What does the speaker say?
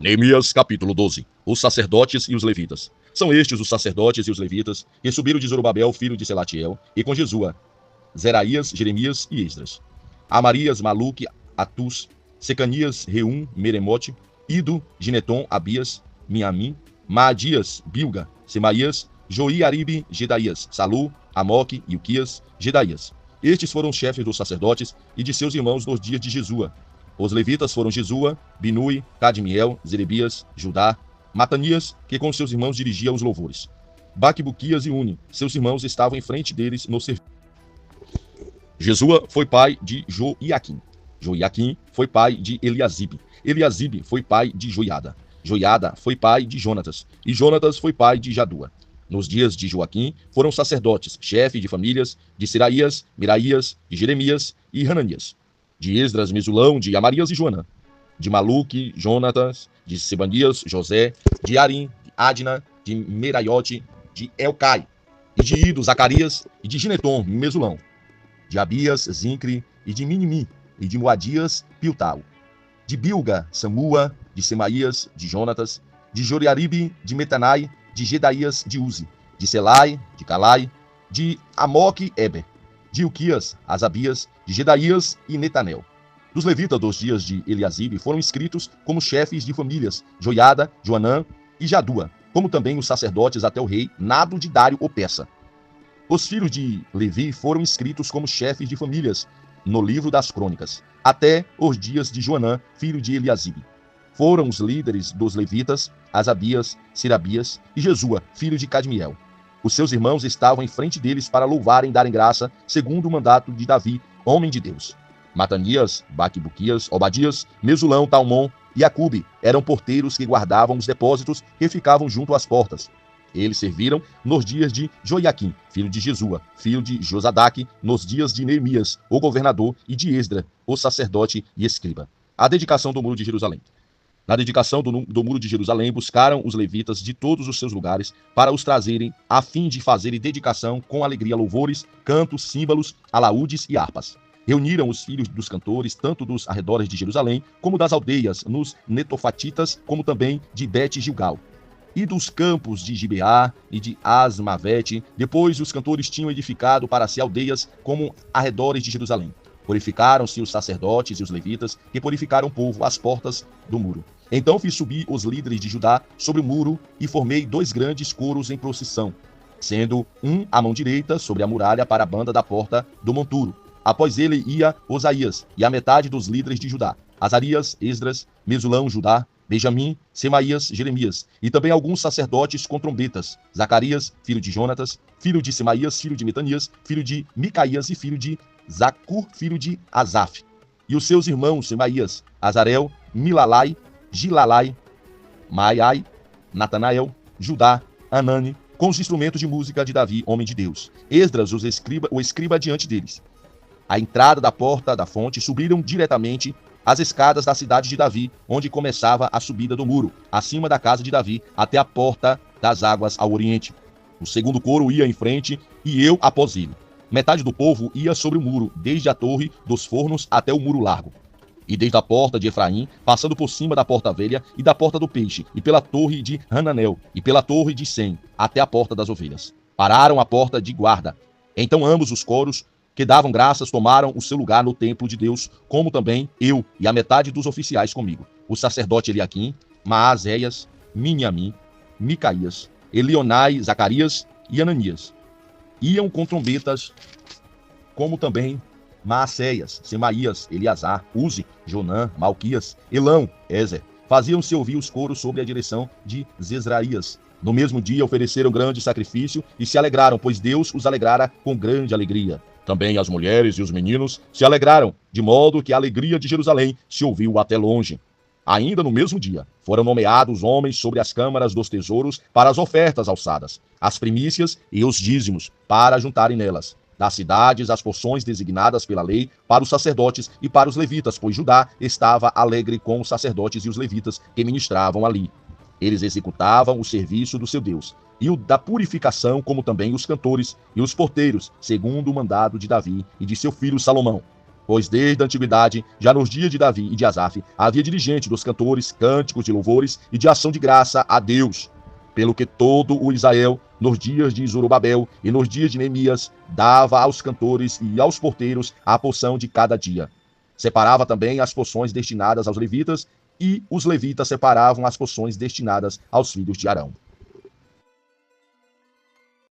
Neemias capítulo 12. Os sacerdotes e os levitas. São estes os sacerdotes e os levitas que subiram de Zorobabel, filho de Selatiel, e com Jesua, Zeraías, Jeremias e Esdras. Amarias, Maluque, Atus, Secanias, Reum, Meremote, Ido, Gineton, Abias, Miamim, Maadias, Bilga, Semaías, Joiaribe, Gedaías, Salu, Amoque, Ilquias, Gedaías. Estes foram os chefes dos sacerdotes e de seus irmãos nos dias de Jesua. Os levitas foram Jesua, Binui, Cadmiel, Zerebias, Judá, Matanias, que com seus irmãos dirigia os louvores. Baquebuquias e Uni, seus irmãos estavam em frente deles no serviço. Jesua foi pai de Joiaquim. Joiaquim foi pai de Eliasibe. Eliasibe foi pai de Joiada. Joiada foi pai de Jonatas. E Jonatas foi pai de Jadua. Nos dias de Joaquim foram sacerdotes, chefes de famílias, de Seraías, Miraías, de Jeremias e Hananias. De Esdras, Mesulão, de Amarias e Joanã. De Maluque, Jonatas, de Sebanias, José, de Arim, de Adna, de Meraiote, de Elcai, e de Ido, Zacarias, e de Gineton, Mesulão. De Abias, Zincre, e de Minimi, e de Moadias, Piltal. De Bilga, Samua, de Semaías, de Jonatas, de Joriaribe, de Metanai, de Gedaías, de Uzi, de Selai, de Calai, de Amoque, Eber, de Ilquias, Asabias, de Gedaías e Netanel. Dos levitas dos dias de Eliasibe foram inscritos como chefes de famílias Joiada, Joanã e Jadua, como também os sacerdotes até o rei Nado de Dário ou Persa. Os filhos de Levi foram inscritos como chefes de famílias no livro das crônicas, até os dias de Joanã, filho de Eliasibe. Foram os líderes dos levitas Asabias, Serabias e Jesua, filho de Cadmiel. Os seus irmãos estavam em frente deles para louvarem e darem graça, segundo o mandato de Davi, homem de Deus. Matanias, Baquebuquias, Obadias, Mesulão, Talmon e Acube eram porteiros que guardavam os depósitos que ficavam junto às portas. Eles serviram nos dias de Joiaquim, filho de Jesua, filho de Josadaque, nos dias de Neemias, o governador, e de Esdra, o sacerdote e escriba. A dedicação do Muro de Jerusalém. Na dedicação do Muro de Jerusalém, buscaram os levitas de todos os seus lugares para os trazerem, a fim de fazerem dedicação com alegria, louvores, cantos, símbolos, alaúdes e harpas. Reuniram os filhos dos cantores, tanto dos arredores de Jerusalém, como das aldeias, nos Netofatitas, como também de Bet-Gilgal, e dos campos de Gibeá e de Asmavete. Depois os cantores tinham edificado para si aldeias como arredores de Jerusalém. Purificaram-se os sacerdotes e os levitas, que purificaram o povo às portas do muro. Então fiz subir os líderes de Judá sobre o muro e formei 2 grandes coros em procissão, sendo um à mão direita sobre a muralha para a banda da porta do monturo. Após ele ia Osaías e a metade dos líderes de Judá, Azarias, Esdras, Mesulão, Judá, Benjamim, Semaías, Jeremias, e também alguns sacerdotes com trombetas, Zacarias, filho de Jonatas, filho de Semaías, filho de Metanias, filho de Micaías e filho de Zacur, filho de Asaf, e os seus irmãos Semaías, Azarel, Milalai, Gilalai, Maiai, Natanael, Judá, Anani, com os instrumentos de música de Davi, homem de Deus. Esdras, o escriba diante deles. À entrada da porta da fonte, subiram diretamente as escadas da cidade de Davi, onde começava a subida do muro, acima da casa de Davi, até a porta das águas ao oriente. O segundo coro ia em frente, e eu após ele. Metade do povo ia sobre o muro, desde a torre dos fornos até o muro largo, e desde a porta de Efraim, passando por cima da porta velha e da porta do peixe, e pela torre de Hananel, e pela torre de Sem, até a porta das ovelhas. Pararam a porta de guarda. Então ambos os coros que davam graças tomaram o seu lugar no templo de Deus, como também eu e a metade dos oficiais comigo. O sacerdote Eliaquim, Maazéias, Miniamim, Micaías, Elionai, Zacarias e Ananias iam com trombetas, como também Maacéias, Semaías, Eleazar, Uzi, Jonã, Malquias, Elão, Ezer. Faziam-se ouvir os coros sob a direção de Zezraías. No mesmo dia ofereceram grande sacrifício e se alegraram, pois Deus os alegrara com grande alegria. Também as mulheres e os meninos se alegraram, de modo que a alegria de Jerusalém se ouviu até longe. Ainda no mesmo dia, foram nomeados homens sobre as câmaras dos tesouros para as ofertas alçadas, as primícias e os dízimos, para juntarem nelas. Das cidades, as porções designadas pela lei para os sacerdotes e para os levitas, pois Judá estava alegre com os sacerdotes e os levitas que ministravam ali. Eles executavam o serviço do seu Deus, e o da purificação, como também os cantores e os porteiros, segundo o mandado de Davi e de seu filho Salomão. Pois desde a antiguidade, já nos dias de Davi e de Asaf, havia dirigente dos cantores, cânticos de louvores e de ação de graça a Deus. Pelo que todo o Israel, nos dias de Zorobabel e nos dias de Neemias, dava aos cantores e aos porteiros a porção de cada dia. Separava também as porções destinadas aos levitas, e os levitas separavam as porções destinadas aos filhos de Arão.